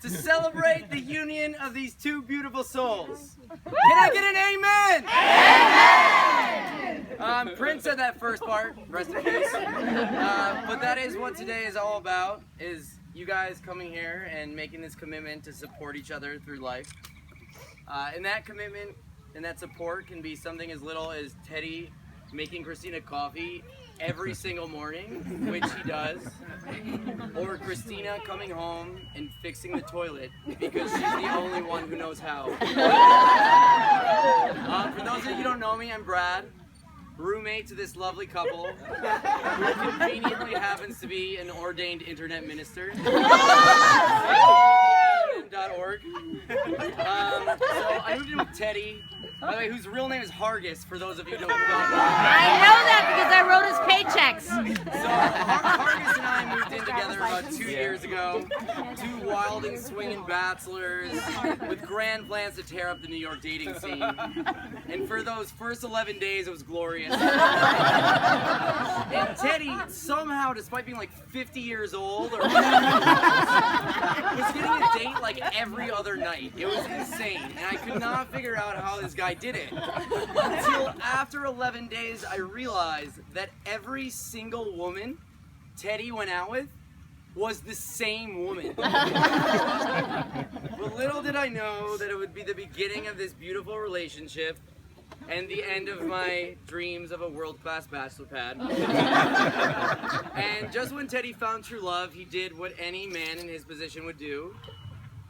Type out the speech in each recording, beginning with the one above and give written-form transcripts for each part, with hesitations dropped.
to celebrate the union of these two beautiful souls. Can I get an amen? Amen! Prince said that first part, rest in peace. But that is what today is all about, is you guys coming here and making this commitment to support each other through life. And that commitment and that support can be something as little as Teddy making Christina coffee every single morning, which he does, or Christina coming home and fixing the toilet because she's the only one who knows how. For those of you who don't know me, I'm Brad, roommate to this lovely couple, who conveniently happens to be an ordained internet minister. .org. So I moved in with Teddy, by the way, whose real name is Hargis, for those of you who don't know. I know that because I wrote his paychecks. So Hargis and I moved in together about 2 years ago. Two wild and swinging bachelors with grand plans to tear up the New York dating scene. And for those first 11 days, it was glorious. And Teddy, somehow, despite being like 50 years old, was getting a date like every other night. It was insane. And I could not figure out how this guy did it. Until after 11 days, I realized that every single woman Teddy went out with was the same woman. But little did I know that it would be the beginning of this beautiful relationship and the end of my dreams of a world-class bachelor pad. And just when Teddy found true love, he did what any man in his position would do: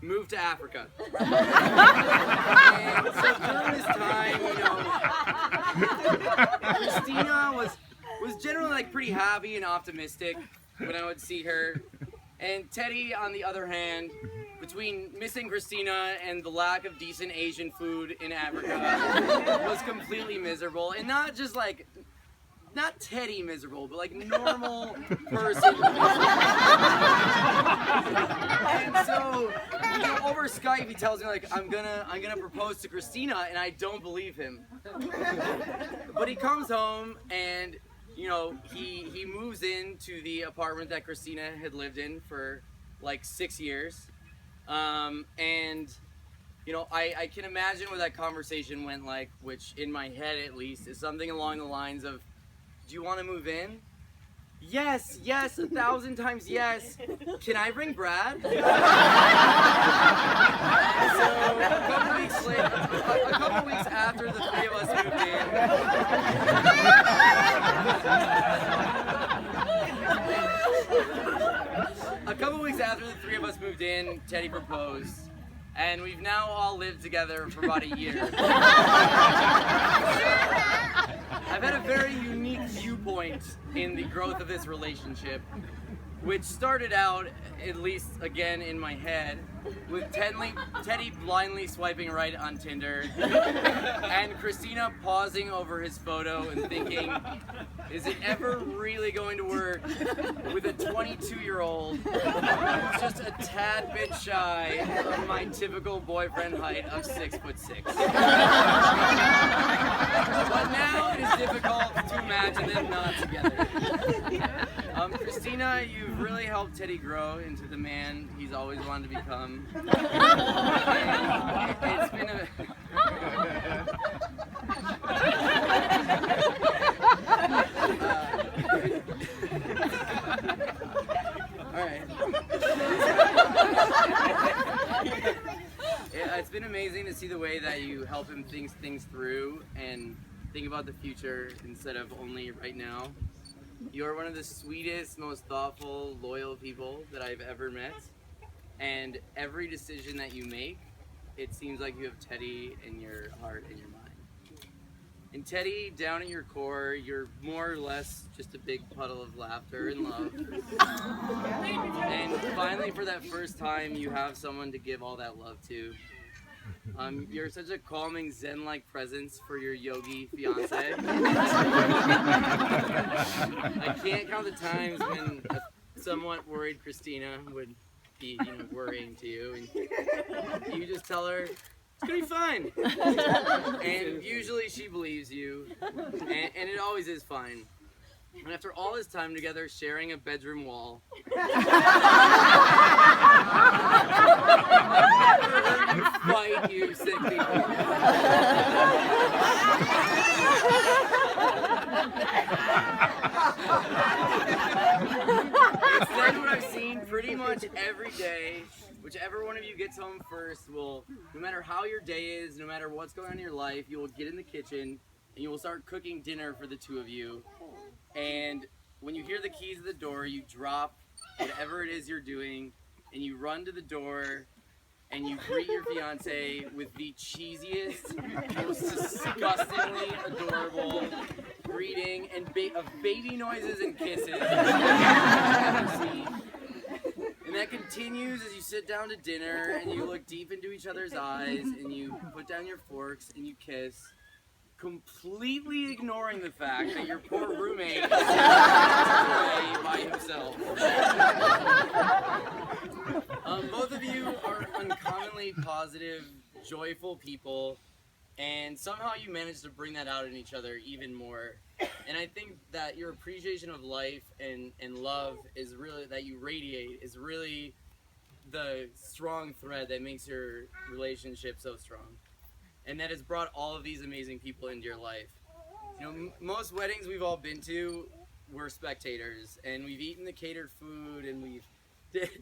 move to Africa. And so during this time, Christina was generally like pretty happy and optimistic when I would see her. And Teddy, on the other hand, between missing Christina and the lack of decent Asian food in Africa, was completely miserable. And not just like, not Teddy miserable, but like normal person miserable. And so, over Skype, he tells me like, I'm gonna propose to Christina, and I don't believe him. But he comes home and, he moves into the apartment that Christina had lived in for like 6 years. I can imagine what that conversation went like, which in my head at least is something along the lines of, do you want to move in? Yes, 1,000 times yes. Can I bring Brad? So a couple weeks after the three of us moved in, Teddy proposed, and we've now all lived together for about a year. I've had a very unique viewpoint in the growth of this relationship, which started out, at least again in my head, with Teddy blindly swiping right on Tinder, and Christina pausing over his photo and thinking, is it ever really going to work with a 22-year-old who's just a tad bit shy of my typical boyfriend height of 6'6". But now it is difficult to imagine them not together. Christina, you've really helped Teddy grow into the man he's always wanted to become. It's been a... Alright. It's been amazing to see the way that you help him think things through and think about the future instead of only right now. You're one of the sweetest, most thoughtful, loyal people that I've ever met. And every decision that you make, it seems like you have Teddy in your heart and your mind. And Teddy, down at your core, you're more or less just a big puddle of laughter and love. And finally, for that first time, you have someone to give all that love to. You're such a calming Zen-like presence for your yogi fiance. I can't count the times when a somewhat worried Christina would be, worrying to you, and you just tell her, it's gonna be fine. And usually she believes you, and it always is fine. And after all this time together, sharing a bedroom wall, Thank you, sick people. Instead, what I've seen pretty much every day, whichever one of you gets home first will, no matter how your day is, no matter what's going on in your life, you will get in the kitchen and you will start cooking dinner for the two of you. And when you hear the keys at the door, you drop whatever it is you're doing and you run to the door and you greet your fiance with the cheesiest, most disgustingly adorable greeting and of baby noises and kisses I've ever seen. And that continues as you sit down to dinner and you look deep into each other's eyes and you put down your forks and you kiss, completely ignoring the fact that your poor roommate is away by himself. Both of you are uncommonly positive, joyful people, and somehow you manage to bring that out in each other even more. And I think that your appreciation of life and love is really, that you radiate, is really the strong thread that makes your relationship so strong. And that has brought all of these amazing people into your life. You know, most weddings we've all been to, we're spectators, and we've eaten the catered food, and we've danced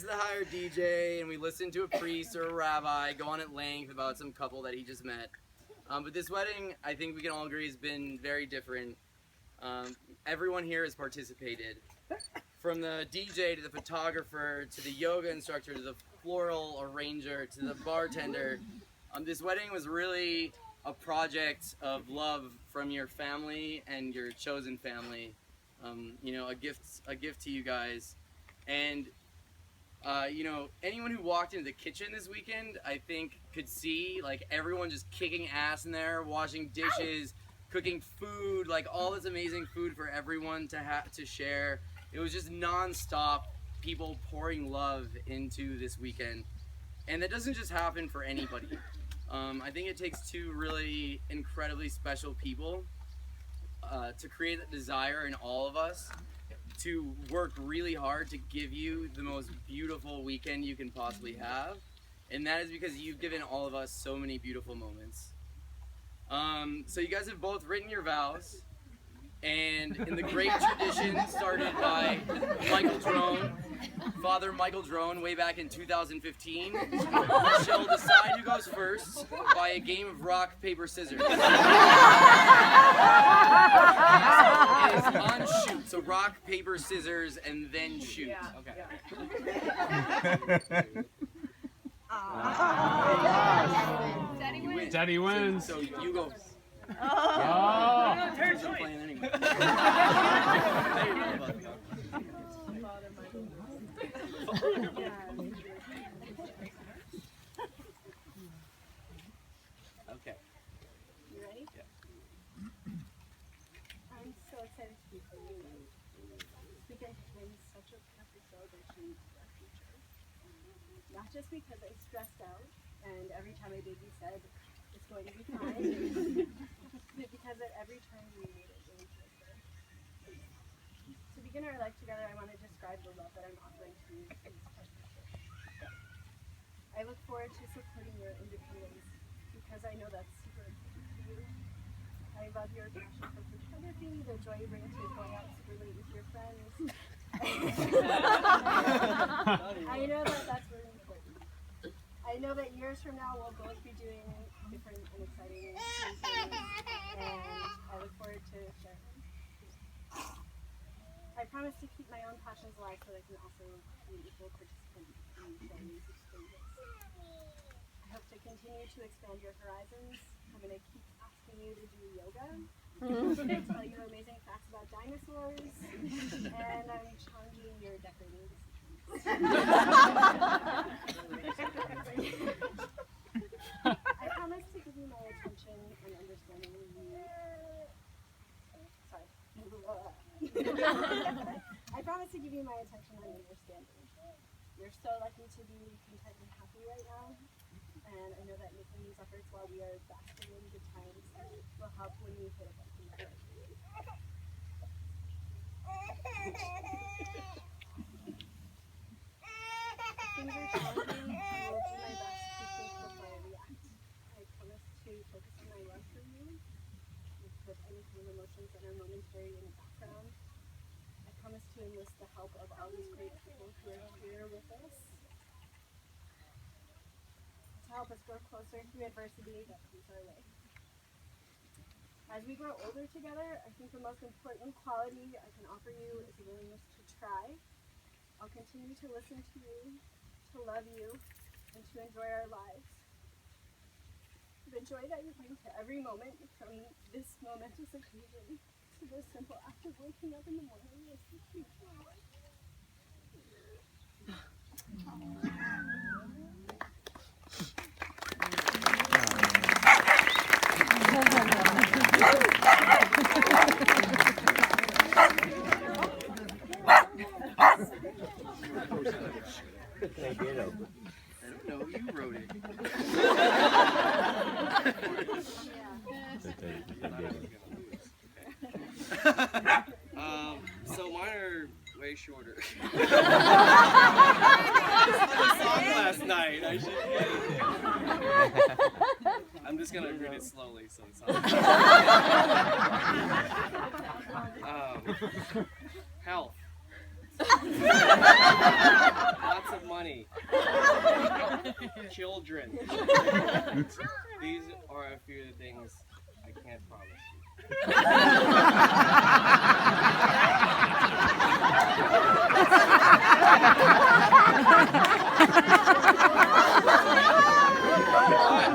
to the hired DJ, and we listened to a priest or a rabbi go on at length about some couple that he just met. But this wedding, I think we can all agree, has been very different. Everyone here has participated. From the DJ to the photographer to the yoga instructor to the floral arranger to the bartender. This wedding was really a project of love from your family and your chosen family. You know, a gift to you guys. And you know, anyone who walked into the kitchen this weekend, I think could see like everyone just kicking ass in there, washing dishes, cooking food, like all this amazing food for everyone to share. It was just non-stop people pouring love into this weekend. And that doesn't just happen for anybody. I think it takes two really incredibly special people to create that desire in all of us to work really hard to give you the most beautiful weekend you can possibly have. And that is because you've given all of us so many beautiful moments. So you guys have both written your vows. And in the great tradition started by Michael Drone, Father Michael Drone, way back in 2015, shall decide who goes first by a game of rock, paper, scissors. It is on shoot, so rock, paper, scissors, and then shoot. Okay. Daddy wins. So you go. Oh. Wasn't playing anyway. Okay. You ready? Yeah. I'm so excited to be here. This weekend has been such a perfect celebration of our future. Not just because I stressed out and every time my baby said it's going to be fine, but because at every turn we made it really joyful. To begin our life together, I want to describe the love that I'm offering to you in this partnership. I look forward to supporting your independence because I know that's super important to you. I love your passion for photography, the joy you bring to going out super late with your friends. I know that that's really important. I know that years from now we'll both be doing different and exciting things, and I look forward to sharing them. I promise to keep my own passions alive so that I can also be an equal participant in sharing these experiences. I hope to continue to expand your horizons. I'm going to keep asking you to do yoga, tell you amazing facts about dinosaurs, and I'm challenging your decorating decisions. I promise to give you my attention and understanding I promise to give you my attention and understanding. You're so lucky to be content and happy right now. And I know that making these efforts while we are basking in good times will help when we hit a bumpy road. Things are help us grow closer through adversity that comes our way. As we grow older together, I think the most important quality I can offer you is a willingness to try. I'll continue to listen to you, to love you, and to enjoy our lives. The joy that you bring to every moment, from this momentous occasion to the simple act of waking up in the morning, is the future. I don't know, you wrote it. So mine are way shorter. I saw the song last night. I should I'm just gonna read it slowly so it's health. Lots of money. Children. These are a few of the things I can't promise you.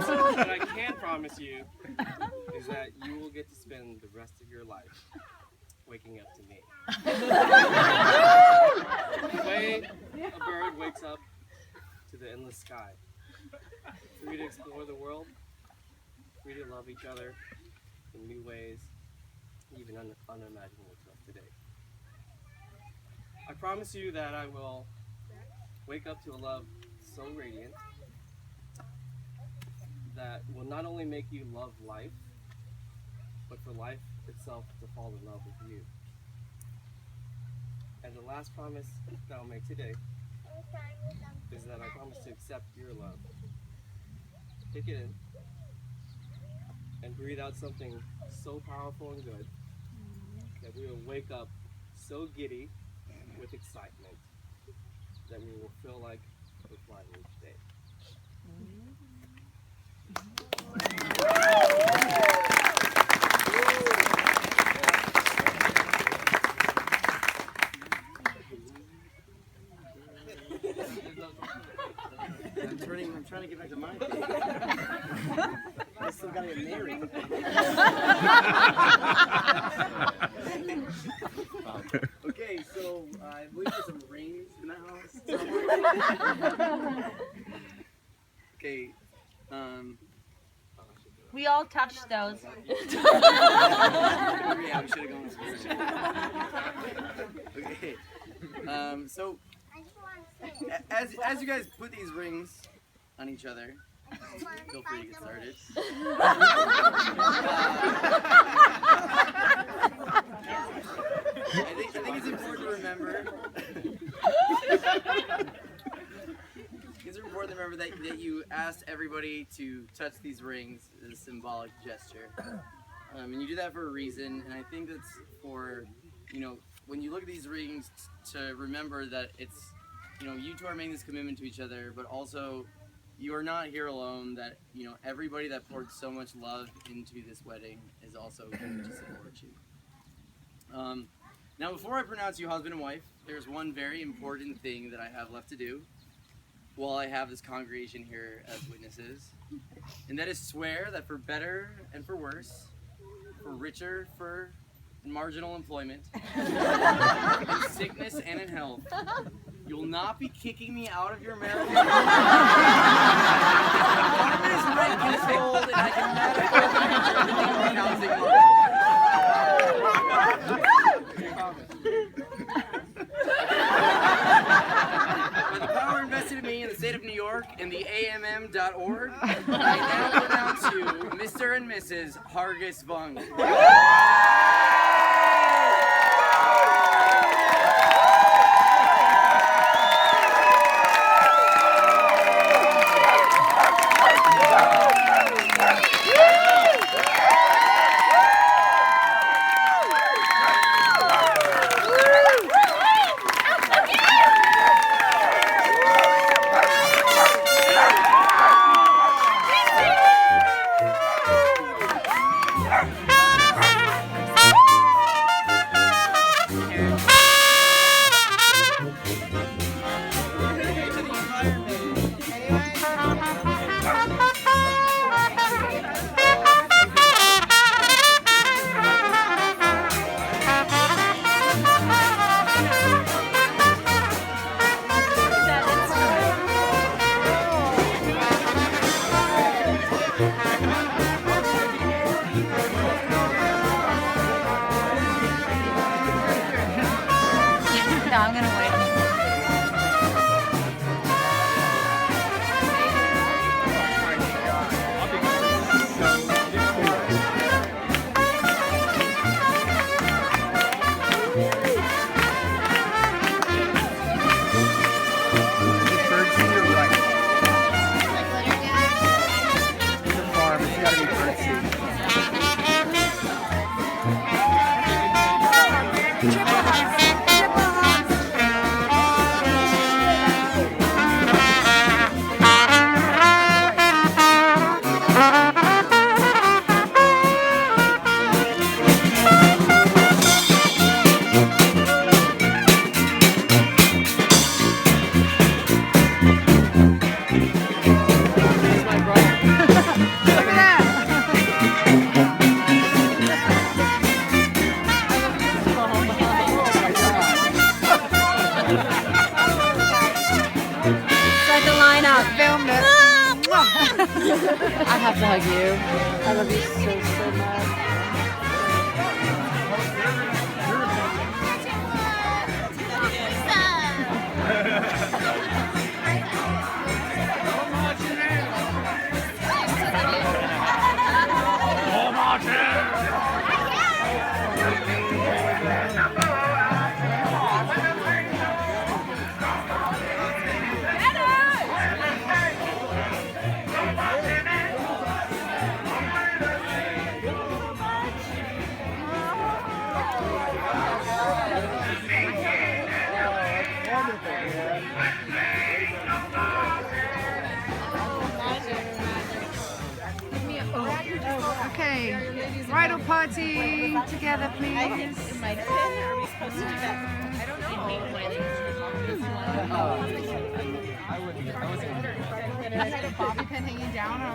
But what I can promise you is that you will get to spend the rest of your life waking up to me. The way a bird wakes up to the endless sky. Free to explore the world, free to love each other in new ways, even unimaginable to us today. I promise you that I will wake up to a love so radiant that will not only make you love life, but for life itself to fall in love with you. And the last promise that I'll make today is that I promise to accept your love. Take it in and breathe out something so powerful and good that we will wake up so giddy with excitement that we will feel like we're flying each day. I'm trying to get back to my thing. I still gotta get married. Okay, so I believe there's some rings in the house. Okay, We all touched those. yeah, we should have gone with this. Okay, so as you guys put these rings on each other, feel free to get started. I think it's important to remember. It's important to remember that you asked everybody to touch these rings as a symbolic gesture, and you do that for a reason. And I think that's for, when you look at these rings, to remember that it's, you two are making this commitment to each other, but also you are not here alone. That everybody that poured so much love into this wedding is also going to support you. Now, before I pronounce you husband and wife, there's one very important thing that I have left to do while I have this congregation here as witnesses, and that is swear that for better and for worse, for richer, for marginal employment, in sickness and in health, you will not be kicking me out of your marital home. This rent controlled, and I can manage the By the power invested in me in the state of New York and the AMM.org, I now pronounce you Mr. and Mrs. Hargis Vung. line up. Filmed it. I have to hug you. I love you so much. Okay, bridal party together, please.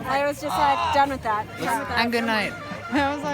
I was just done with that. And good night. I was like.